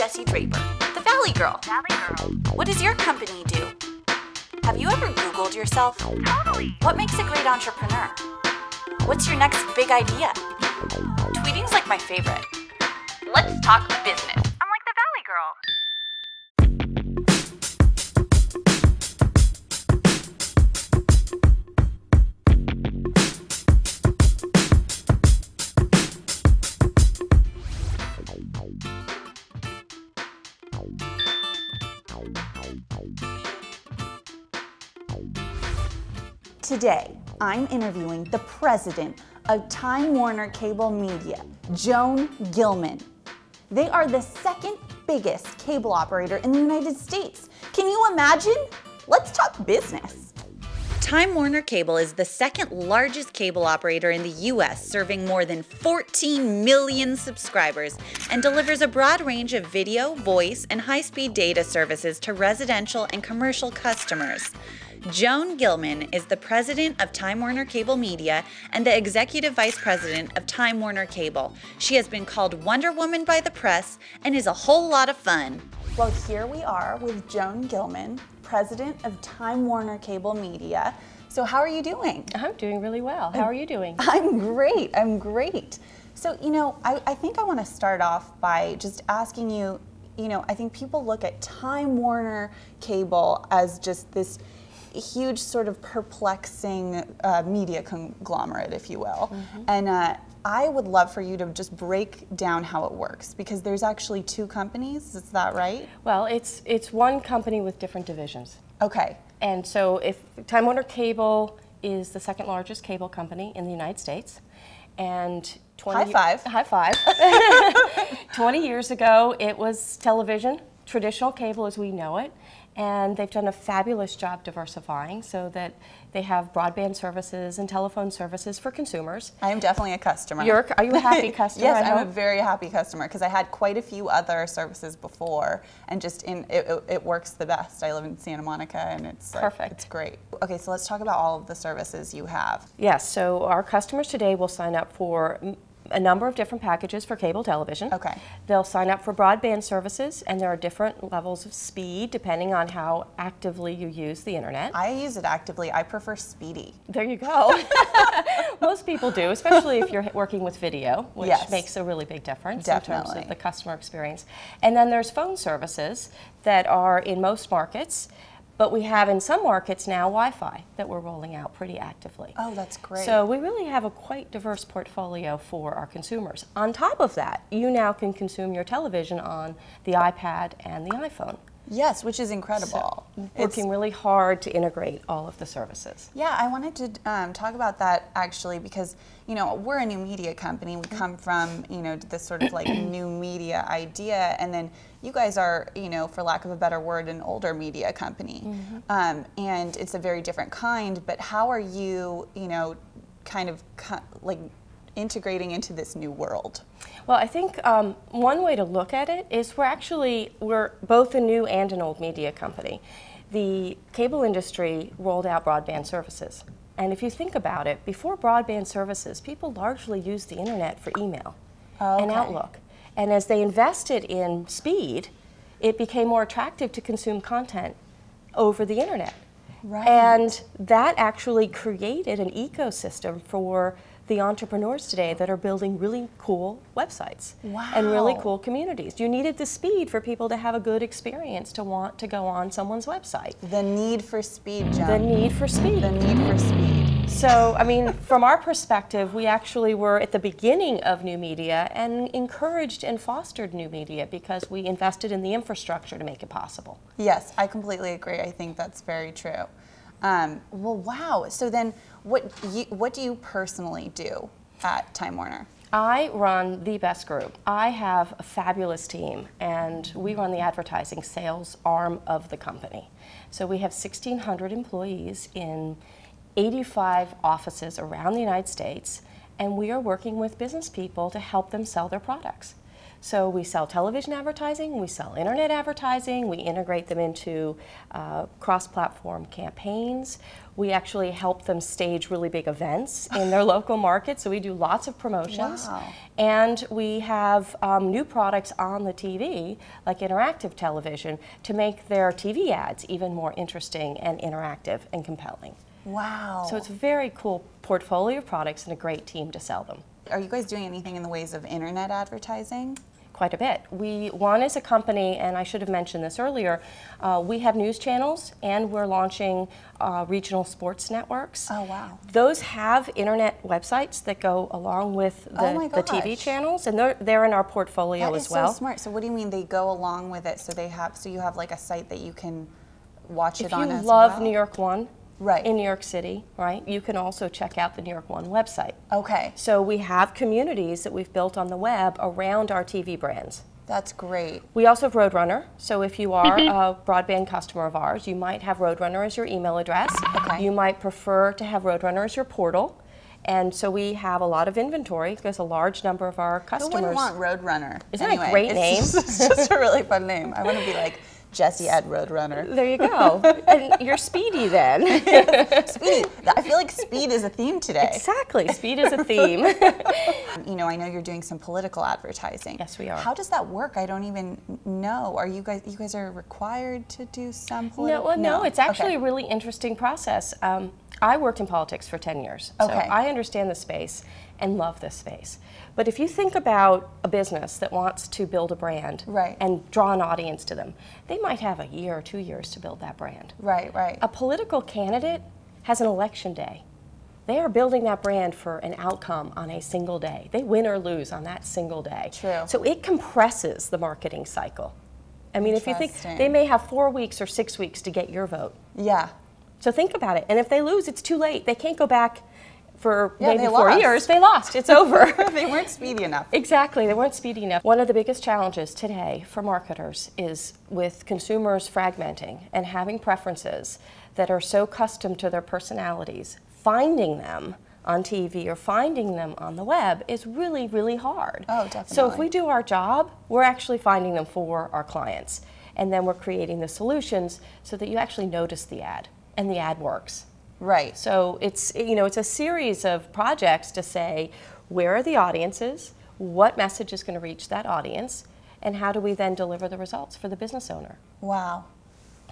Jessie Draper, the Valley Girl. What does your company do? Have you ever Googled yourself? Totally. What makes a great entrepreneur? What's your next big idea? Tweeting's like my favorite. Let's talk business. I'm like the Valley Girl. Today, I'm interviewing the president of Time Warner Cable Media, Joan Gillman. They are the second biggest cable operator in the United States. Can you imagine? Let's talk business. Time Warner Cable is the second largest cable operator in the U.S., serving more than 14 million subscribers and delivers a broad range of video, voice, and high-speed data services to residential and commercial customers. Joan Gillman is the president of Time Warner Cable Media and the executive vice president of Time Warner Cable. She has been called Wonder Woman by the press and is a whole lot of fun. Well, here we are with Joan Gillman, president of Time Warner Cable Media. So how are you doing? I'm doing really well. How are you doing? I'm great. I'm great. So, I think I want to start off by just asking you, I think people look at Time Warner Cable as just this huge sort of perplexing media conglomerate, if you will. Mm-hmm. And I would love for you to just break down how it works, because there's actually two companies, is that right? Well, it's one company with different divisions. Okay. And so if Time Warner Cable is the second largest cable company in the United States, and High five. 20 years ago, it was television, traditional cable as we know it, and they've done a fabulous job diversifying so that they have broadband services and telephone services for consumers. I am definitely a customer. Are you a happy customer? Yes, I'm a very happy customer because I had quite a few other services before, and just it works the best. I live in Santa Monica, and it's perfect. It's great. Okay, so let's talk about all of the services you have. Yes, so our customers today will sign up for a number of different packages for cable television. Okay. They'll sign up for broadband services, and there are different levels of speed depending on how actively you use the internet. I use it actively. I prefer speedy. There you go. Most people do, especially if you're working with video, which makes a really big difference in terms of the customer experience. And then there's phone services that are in most markets, but we have in some markets now Wi-Fi that we're rolling out pretty actively. Oh, that's great. So we really have a quite diverse portfolio for our consumers. On top of that, you now can consume your television on the iPad and the iPhone. Yes, which is incredible. So, working really hard to integrate all of the services. Yeah, I wanted to talk about that actually because, we're a new media company. We come from, this sort of like new media idea, and then you guys are, for lack of a better word, an older media company. Mm-hmm. And it's a very different kind, but how are you, kind of like integrating into this new world? Well, I think one way to look at it is we're both a new and an old media company. The cable industry rolled out broadband services. And if you think about it, before broadband services, people largely used the internet for email and Outlook. And as they invested in speed, it became more attractive to consume content over the internet. Right. And that actually created an ecosystem for the entrepreneurs today that are building really cool websites and really cool communities. You needed the speed for people to have a good experience to want to go on someone's website. The need for speed, Joan. The need for speed. The need for speed. So, I mean, from our perspective, we actually were at the beginning of new media and encouraged and fostered new media because we invested in the infrastructure to make it possible. Yes, I completely agree. I think that's very true. Well, wow. So then what do you personally do at Time Warner? I run the best group. I have a fabulous team, and we run the advertising sales arm of the company. So we have 1,600 employees in 85 offices around the United States, and we are working with business people to help them sell their products. So we sell television advertising, we sell internet advertising, we integrate them into cross-platform campaigns. We actually help them stage really big events in their local market, so we do lots of promotions. Wow. And we have new products on the TV, like interactive television, to make their TV ads even more interesting and interactive and compelling. Wow. So it's a very cool portfolio of products and a great team to sell them. Are you guys doing anything in the ways of internet advertising? Quite a bit. One is a company, and I should have mentioned this earlier, we have news channels and we're launching regional sports networks. Oh, wow. Those have internet websites that go along with the TV channels, and they're in our portfolio as well. That is so smart. So what do you mean they go along with it? So you have like a site that you can watch it on as well? If you love New York One, right, in New York City, right, you can also check out the New York One website. Okay. So we have communities that we've built on the web around our TV brands. That's great. We also have Roadrunner, so if you are a broadband customer of ours, you might have Roadrunner as your email address. Okay. You might prefer to have Roadrunner as your portal. And so we have a lot of inventory because a large number of our customers... Who wouldn't want Roadrunner? Isn't that a great name? It's just a really fun name. I want to be like Jesse at Roadrunner. There you go. And you're speedy then. Speedy. I feel like speed is a theme today. Exactly. Speed is a theme. You know, I know you're doing some political advertising. Yes, we are. How does that work? I don't even know. Are you guys are required to do some political? No, it's actually a really interesting process. I worked in politics for 10 years, so I understand the space and love this space. But if you think about a business that wants to build a brand and draw an audience to them, they might have a year or 2 years to build that brand. Right, right. A political candidate has an election day. They are building that brand for an outcome on a single day. They win or lose on that single day. True. So it compresses the marketing cycle. I mean, if you think, they may have 4 weeks or 6 weeks to get your vote. Yeah. So think about it. And if they lose, it's too late. They can't go back for maybe 4 years. They lost. It's over. They weren't speedy enough. Exactly. They weren't speedy enough. One of the biggest challenges today for marketers is with consumers fragmenting and having preferences that are so custom to their personalities. Finding them on TV or finding them on the web is really, really hard. Oh, definitely. So if we do our job, we're actually finding them for our clients. And then we're creating the solutions so that you actually notice the ad and the ad works. Right. So it's, it's a series of projects to say, where are the audiences, what message is going to reach that audience, and how do we then deliver the results for the business owner? Wow.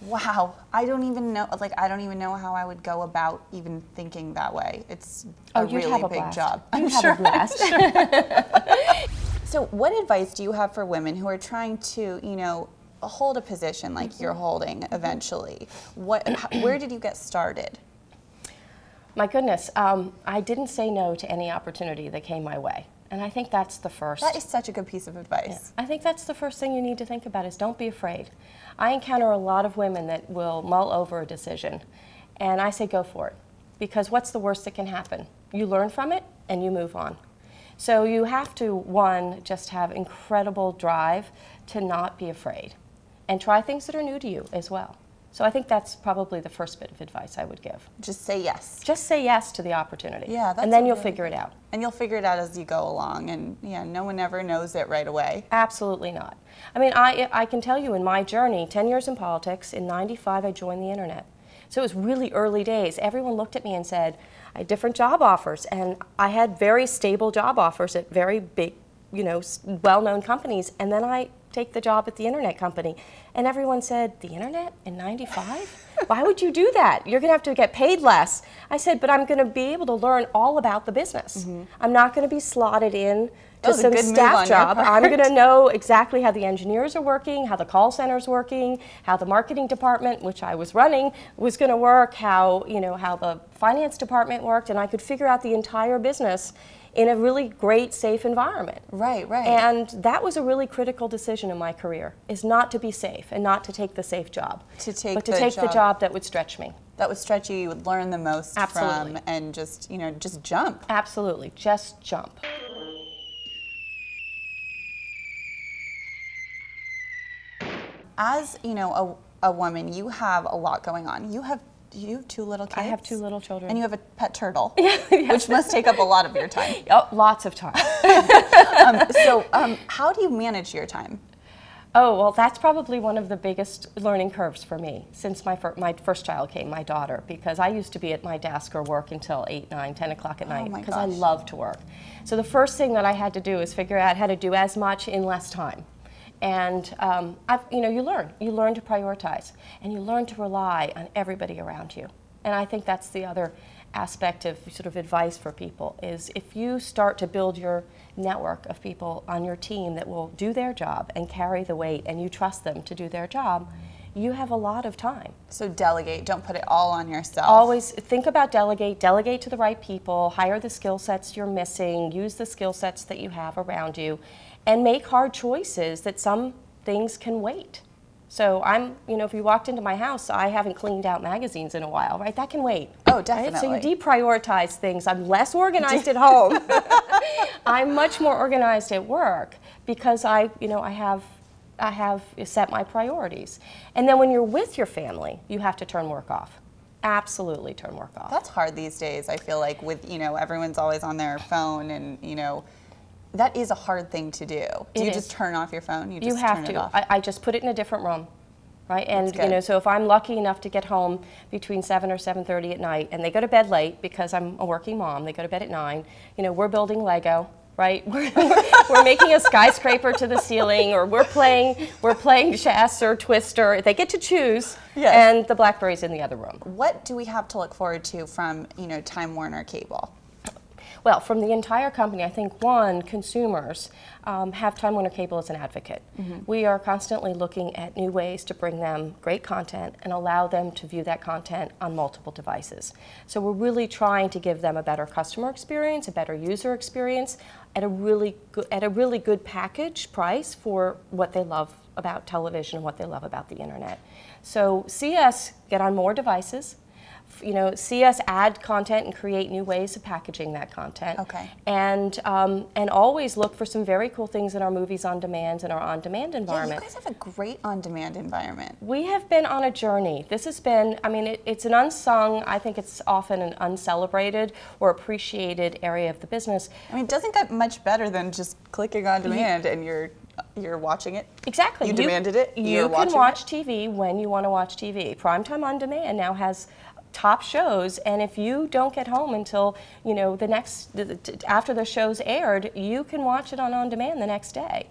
Wow. I don't even know how I would go about even thinking that way. It's a really big job. You'd have a blast. So what advice do you have for women who are trying to, hold a position like you're holding eventually? Where did you get started? My goodness, I didn't say no to any opportunity that came my way. And I think that's the first. That is such a good piece of advice. Yeah. I think that's the first thing you need to think about is don't be afraid. I encounter a lot of women that will mull over a decision. And I say go for it. Because what's the worst that can happen? You learn from it and you move on. So you have to, one, just have incredible drive to not be afraid. And try things that are new to you as well. So I think that's probably the first bit of advice I would give. Just say yes. Just say yes to the opportunity. Yeah, that's and then you'll figure it out. And you'll figure it out as you go along. And yeah, no one ever knows it right away. Absolutely not. I mean, I can tell you in my journey, 10 years in politics, in '95 I joined the internet. So it was really early days. Everyone looked at me and said, I had different job offers. And I had very stable job offers at very big, well-known companies. And then I take the job at the internet company. And everyone said, the internet in '95? Why would you do that? You're going to have to get paid less. I said, but I'm going to be able to learn all about the business. I'm not going to be slotted in to some staff job. I'm going to know exactly how the engineers are working, how the call center is working, how the marketing department, which I was running, was going to work, how the finance department worked, and I could figure out the entire business in a really great, safe environment. Right, right. And that was a really critical decision in my career, is not to be safe and not to take the safe job. But to take the job that would stretch me. That would stretch you would learn the most from, and just, just jump. Absolutely, just jump. As, a woman, you have a lot going on. You have Do you have 2 little kids? I have 2 little children. And you have a pet turtle, Yes. which must take up a lot of your time. Oh, lots of time. How do you manage your time? Oh, well, that's probably one of the biggest learning curves for me since my first child came, my daughter, because I used to be at my desk or work until 8, 9, 10 o'clock at night because I love to work. So the first thing that I had to do is figure out how to do as much in less time. And you learn to prioritize, and you learn to rely on everybody around you. And I think that's the other aspect of sort of advice for people is if you start to build your network of people on your team that will do their job and carry the weight, and you trust them to do their job, you have a lot of time. So delegate, don't put it all on yourself. Always think about delegate to the right people, hire the skill sets you're missing, use the skill sets that you have around you, and make hard choices that some things can wait. So if you walked into my house, I haven't cleaned out magazines in a while, right? That can wait. Oh, definitely. Right? So you deprioritize things. I'm less organized at home. I'm much more organized at work because I have set my priorities. And then when you're with your family, you have to turn work off. Absolutely turn work off. That's hard these days. I feel like with, everyone's always on their phone and, that is a hard thing to do. Do you just turn off your phone? You have to. I just put it in a different room, right? And so if I'm lucky enough to get home between 7 or 7:30 at night, and they go to bed late because I'm a working mom, they go to bed at 9. We're building Lego, right? We're making a skyscraper to the ceiling, or we're playing chess or Twister. They get to choose, yes. And the BlackBerry's in the other room. What do we have to look forward to from Time Warner Cable? Well, from the entire company, I think, consumers have Time Warner Cable as an advocate. Mm-hmm. We are constantly looking at new ways to bring them great content and allow them to view that content on multiple devices. So we're really trying to give them a better customer experience, a better user experience, at a really good package price for what they love about television and what they love about the internet. So see us get on more devices. See us add content and create new ways of packaging that content. Okay. And always look for some very cool things in our movies on demand and our on-demand environment. Yeah, you guys have a great on-demand environment. We have been on a journey. This has been, it's an unsung, I think it's often an uncelebrated or appreciated area of the business. It doesn't get much better than just clicking on demand and you're watching it. Exactly. You demanded it. You can watch TV when you want to watch TV. Primetime on Demand now has top shows, and if you don't get home until after the show's aired, you can watch it on demand the next day.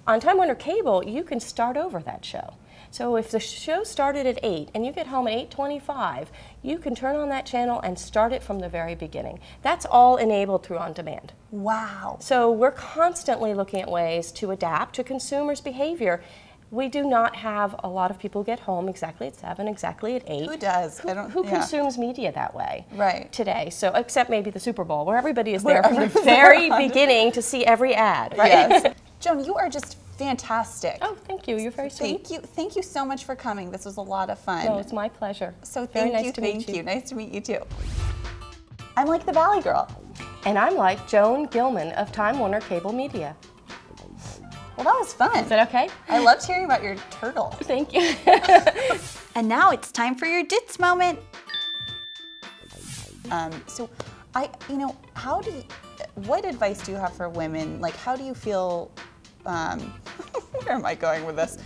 On Time Warner Cable, you can start over that show. So if the show started at 8 and you get home at 8:25, you can turn on that channel and start it from the very beginning. That's all enabled through On Demand. Wow. So we're constantly looking at ways to adapt to consumers' behavior. We do not have a lot of people get home exactly at 7, exactly at 8. Who does? Who consumes media that way today? So except maybe the Super Bowl, where everybody is there from the very beginning to see every ad, right? Yes. Joan, you are just fantastic. Oh, thank you. You're very sweet. Thank you so much for coming. This was a lot of fun. No, it's my pleasure. So thank you. Nice to meet you too. I'm like the Valley Girl. And I'm like Joan Gillman of Time Warner Cable Media. Well, that was fun. Is that okay? I loved hearing about your turtle. Thank you. And now it's time for your Ditz moment. What advice do you have for women? Like, how do you feel, where am I going with this?